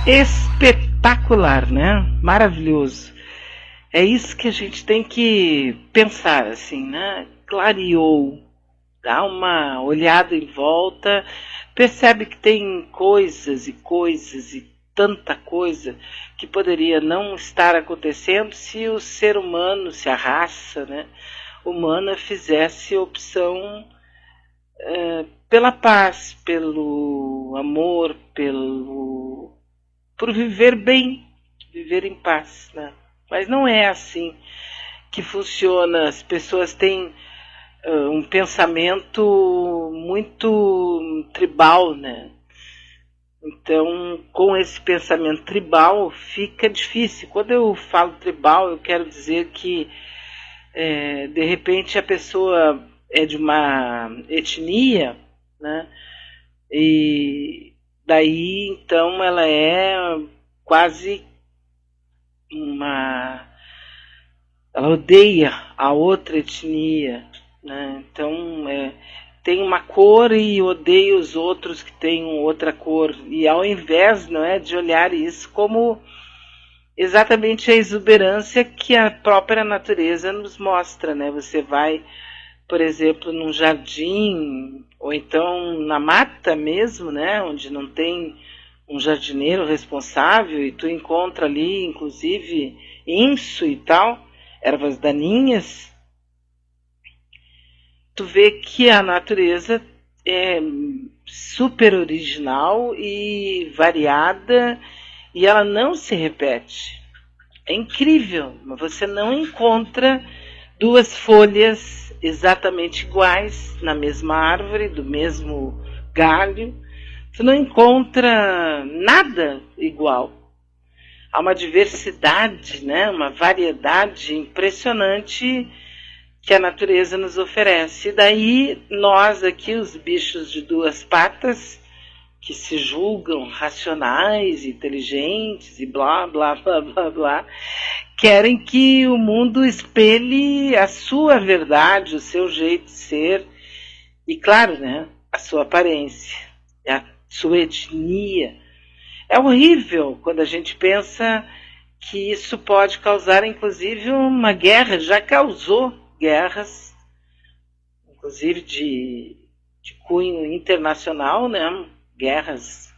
Espetacular, né? Maravilhoso. É isso que a gente tem que pensar, assim, né? Clareou, dá uma olhada em volta, percebe que tem coisas e tanta coisa que poderia não estar acontecendo se o ser humano, se a raça, né, humana fizesse opção pela paz, pelo amor, por viver bem, viver em paz, né? Mas não é assim que funciona. As pessoas têm um pensamento muito tribal, né? Então, com esse pensamento tribal, fica difícil. Quando eu falo tribal, eu quero dizer que, de repente, a pessoa é de uma etnia, né? E daí, então, ela é quase ela odeia a outra etnia, né? Então, tem uma cor e odeia os outros que têm outra cor. E ao invés, não é, de olhar isso como exatamente a exuberância que a própria natureza nos mostra, né? Você vai, por exemplo, num jardim, ou então na mata mesmo, né? Onde não tem um jardineiro responsável, e tu encontra ali, inclusive, inso e tal, ervas daninhas, tu vê que a natureza é super original e variada, e ela não se repete. É incrível, mas você não encontra duas folhas exatamente iguais na mesma árvore, do mesmo galho. Tu não encontra nada igual. Há uma diversidade, né? Uma variedade impressionante que a natureza nos oferece. E daí nós aqui, os bichos de duas patas, que se julgam racionais, inteligentes e blá, blá, blá, blá, blá, querem que o mundo espelhe a sua verdade, o seu jeito de ser e, claro, né, a sua aparência, a sua etnia. É horrível quando a gente pensa que isso pode causar, inclusive, uma guerra. Já causou guerras, inclusive de cunho internacional, né? Guerras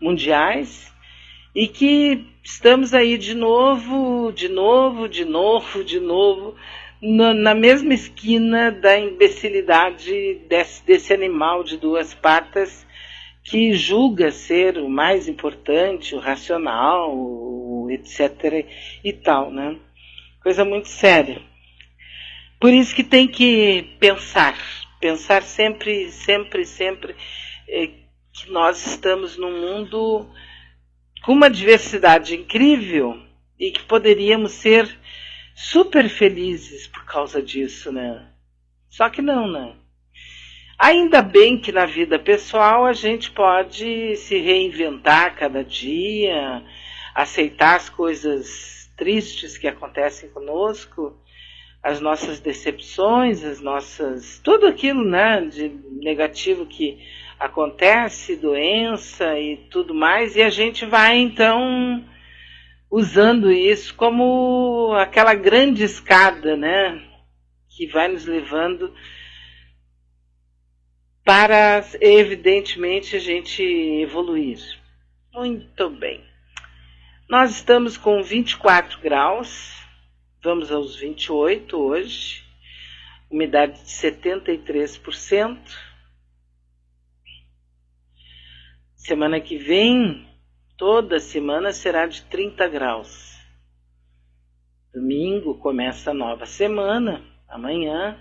mundiais, e que estamos aí de novo, na mesma esquina da imbecilidade desse animal de duas patas que julga ser o mais importante, o racional, o etc. e tal, né? Coisa muito séria. Por isso que tem que pensar sempre, que nós estamos num mundo com uma diversidade incrível e que poderíamos ser super felizes por causa disso, né? Só que não, né? Ainda bem que na vida pessoal a gente pode se reinventar cada dia, aceitar as coisas tristes que acontecem conosco, as nossas decepções, tudo aquilo, né, de negativo que acontece, doença e tudo mais, e a gente vai então usando isso como aquela grande escada, né, que vai nos levando para, evidentemente, a gente evoluir. Muito bem. Nós estamos com 24 graus, vamos aos 28 hoje, umidade de 73%. Semana que vem, toda semana será de 30 graus. Domingo começa a nova semana, amanhã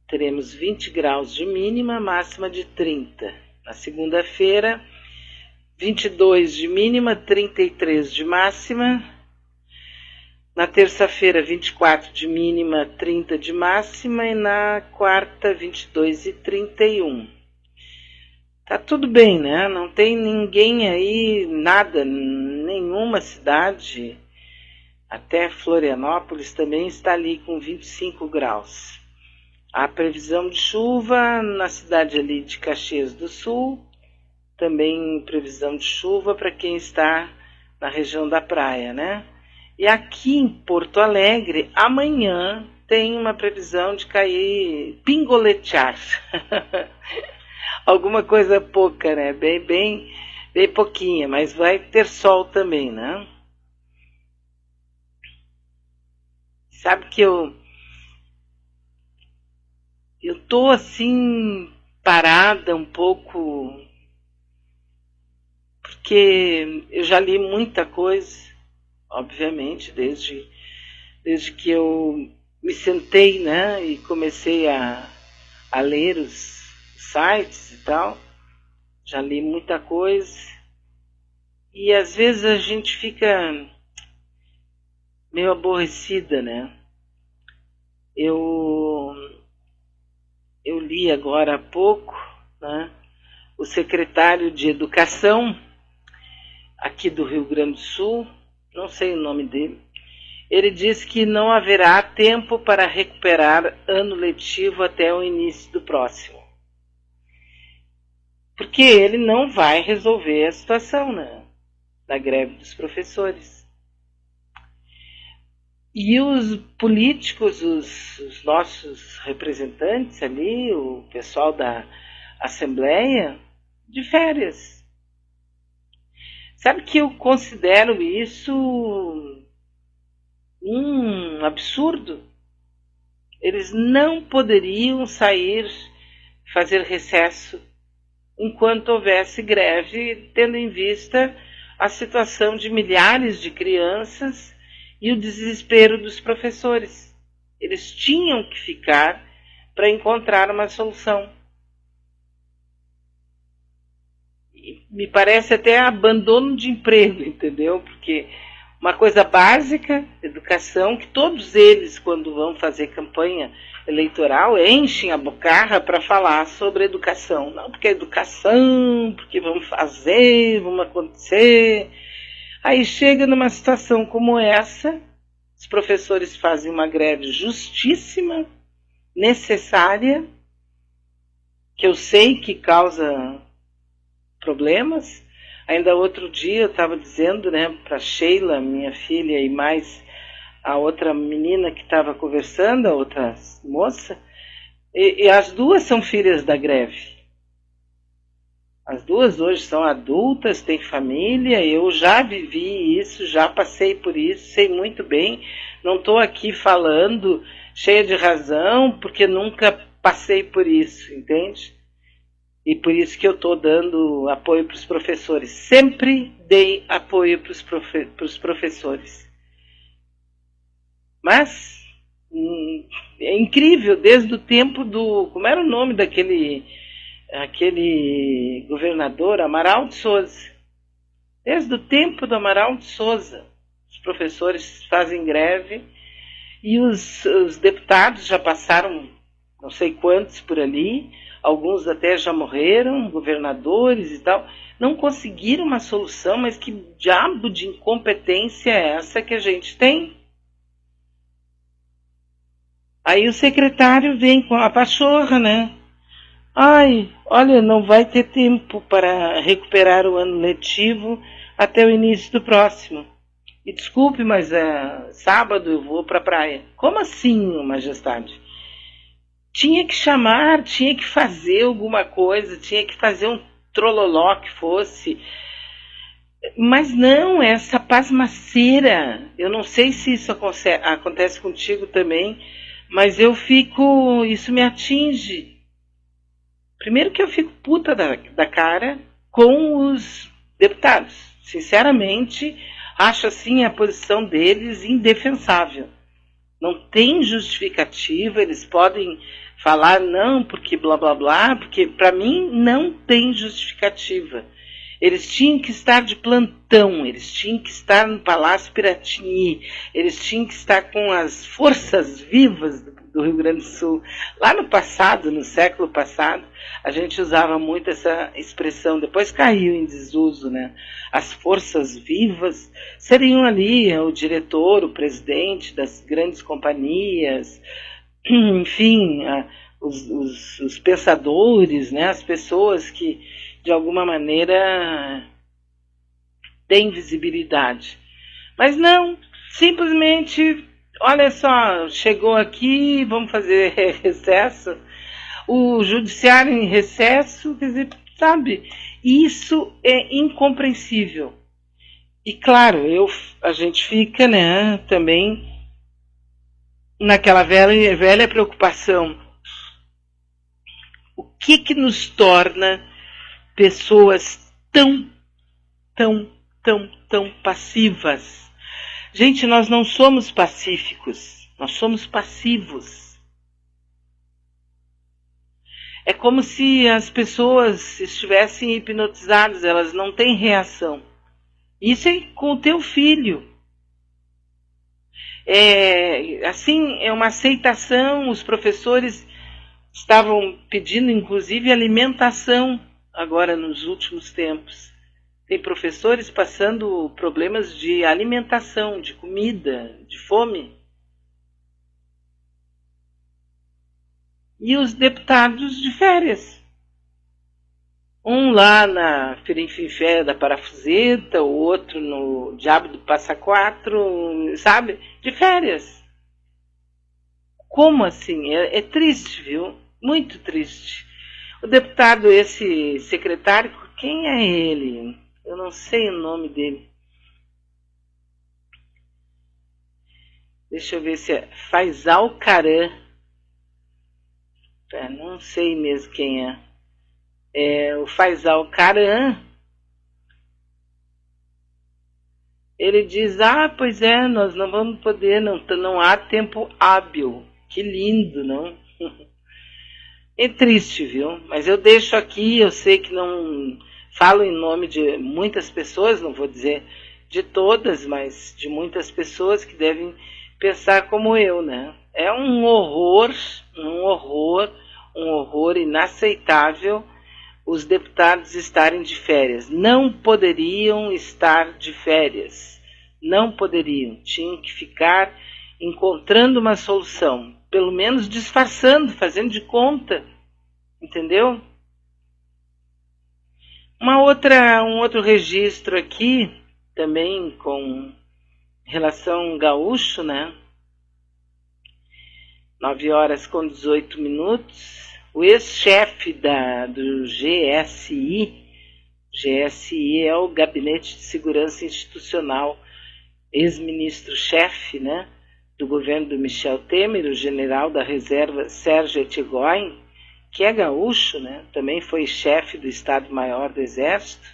teremos 20 graus de mínima, máxima de 30. Na segunda-feira, 22 de mínima, 33 de máxima. Na terça-feira, 24 de mínima, 30 de máxima. E na quarta, 22 e 31. Tá tudo bem, né? Não tem ninguém aí, nada, nenhuma cidade. Até Florianópolis também está ali com 25 graus. Há previsão de chuva na cidade ali de Caxias do Sul, também previsão de chuva para quem está na região da praia, né? E aqui em Porto Alegre, amanhã tem uma previsão de cair, pingoletear. Alguma coisa pouca, né? Bem pouquinha, mas vai ter sol também, né? Sabe que eu tô assim parada um pouco porque eu já li muita coisa, obviamente, desde que eu me sentei, né, e comecei a ler os sites e tal. Já li muita coisa. E às vezes a gente fica meio aborrecida, né? Eu li agora há pouco, né, o secretário de Educação aqui do Rio Grande do Sul, não sei o nome dele, ele diz que não haverá tempo para recuperar ano letivo até o início do próximo. Porque ele não vai resolver a situação, né, da greve dos professores. E os políticos, os nossos representantes ali, o pessoal da Assembleia, de férias. Sabe que eu considero isso um absurdo? Eles não poderiam sair, fazer recesso, enquanto houvesse greve, tendo em vista a situação de milhares de crianças e o desespero dos professores. Eles tinham que ficar para encontrar uma solução. E me parece até abandono de emprego, entendeu? Porque uma coisa básica, educação, que todos eles, quando vão fazer campanha eleitoral, enchem a bocarra para falar sobre educação. Não, porque é educação, porque vamos fazer, vamos acontecer. Aí chega numa situação como essa, os professores fazem uma greve justíssima, necessária, que eu sei que causa problemas. Ainda outro dia eu estava dizendo, né, para Sheila, minha filha, e mais a outra menina que estava conversando, a outra moça, e as duas são filhas da greve. As duas hoje são adultas, têm família, eu já vivi isso, já passei por isso, sei muito bem. Não estou aqui falando cheia de razão, porque nunca passei por isso, entende? E por isso que eu estou dando apoio para os professores. Sempre dei apoio para os professores. Mas é incrível, desde o tempo do... Como era o nome daquele governador, Amaral de Souza. Desde o tempo do Amaral de Souza, os professores fazem greve e os deputados já passaram não sei quantos por ali, alguns até já morreram, governadores e tal, não conseguiram uma solução, mas que diabo de incompetência é essa que a gente tem? Aí o secretário vem com a pachorra, né? Ai, olha, não vai ter tempo para recuperar o ano letivo até o início do próximo. E desculpe, mas sábado eu vou para a praia. Como assim, majestade? Tinha que chamar, tinha que fazer alguma coisa, tinha que fazer um trololó que fosse. Mas não, essa pasmaceira. Eu não sei se isso acontece contigo também, mas isso me atinge. Primeiro que eu fico puta da cara com os deputados. Sinceramente, acho assim a posição deles indefensável. Não tem justificativa, eles podem falar não, porque blá blá blá, porque para mim não tem justificativa. Eles tinham que estar de plantão, eles tinham que estar no Palácio Piratini, eles tinham que estar com as forças vivas do Rio Grande do Sul. Lá no passado, no século passado, a gente usava muito essa expressão, depois caiu em desuso, né? As forças vivas seriam ali o diretor, o presidente das grandes companhias, enfim, os pensadores, né? As pessoas que de alguma maneira deem visibilidade. Mas não, simplesmente, olha só, chegou aqui, vamos fazer recesso, o judiciário em recesso, quer dizer, sabe, isso é incompreensível. E claro, a gente fica, né, também naquela velha preocupação. O que nos torna pessoas tão passivas? Gente, nós não somos pacíficos, nós somos passivos. É como se as pessoas estivessem hipnotizadas, elas não têm reação. Isso é com o teu filho. É uma aceitação. Os professores estavam pedindo, inclusive, alimentação agora nos últimos tempos. Tem professores passando problemas de alimentação, de comida, de fome. E os deputados de férias. Um lá na Firinfifé da Parafuseta, o outro no Diabo do Passa Quatro, sabe? De férias. Como assim? É triste, viu? Muito triste. O deputado, esse secretário, quem é ele? Eu não sei o nome dele. Deixa eu ver se é Faisal Karam. Não sei mesmo quem é. O Faisal Karam. Ele diz, pois é, nós não vamos poder, não há tempo hábil. Que lindo, não? É triste, viu? Mas eu deixo aqui, eu sei que não falo em nome de muitas pessoas, não vou dizer de todas, mas de muitas pessoas que devem pensar como eu, né? É um horror inaceitável os deputados estarem de férias. Não poderiam estar de férias. Não poderiam. Tinham que ficar encontrando uma solução. Pelo menos disfarçando, fazendo de conta. Entendeu? Um outro registro aqui, também com relação gaúcho, né? 9h18. O ex-chefe do GSI é o Gabinete de Segurança Institucional, ex-ministro-chefe, né, do governo do Michel Temer, o general da reserva Sérgio Etchegoyen, que é gaúcho, né, também foi chefe do Estado-Maior do Exército,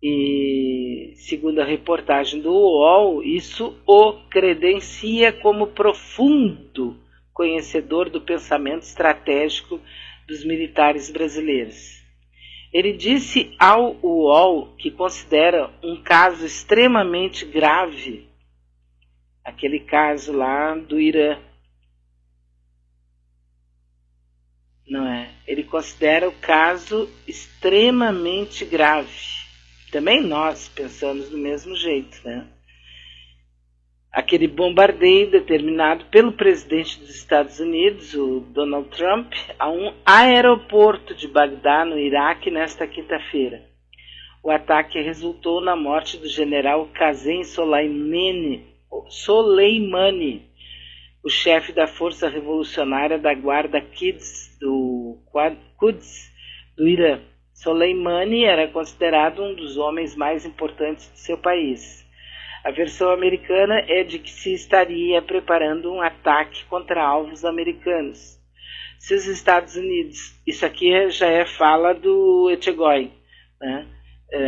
e segundo a reportagem do UOL, isso o credencia como profundo conhecedor do pensamento estratégico dos militares brasileiros. Ele disse ao UOL que considera um caso extremamente grave, aquele caso lá do Irã. Não é? Ele considera o caso extremamente grave. Também nós pensamos do mesmo jeito, né? Aquele bombardeio determinado pelo presidente dos Estados Unidos, o Donald Trump, a um aeroporto de Bagdá, no Iraque, nesta quinta-feira. O ataque resultou na morte do general Qasem Soleimani, o chefe da Força Revolucionária da Guarda Quds do Irã. Soleimani era considerado um dos homens mais importantes de seu país. A versão americana é de que se estaria preparando um ataque contra alvos americanos. Se os Estados Unidos... Isso aqui já é fala do Etchegoyen, né?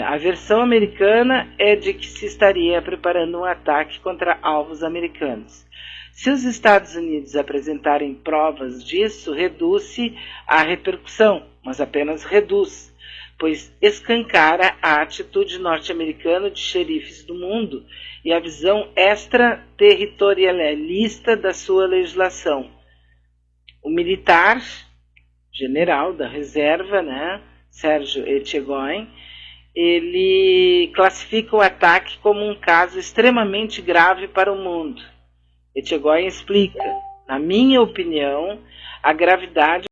A versão americana é de que se estaria preparando um ataque contra alvos americanos. Se os Estados Unidos apresentarem provas disso, reduz-se a repercussão, mas apenas reduz, pois escancara a atitude norte-americana de xerifes do mundo e a visão extraterritorialista da sua legislação. O militar, general da reserva, né, Sérgio Etchegoyen, ele classifica o ataque como um caso extremamente grave para o mundo. Etchegoyen explica, na minha opinião, a gravidade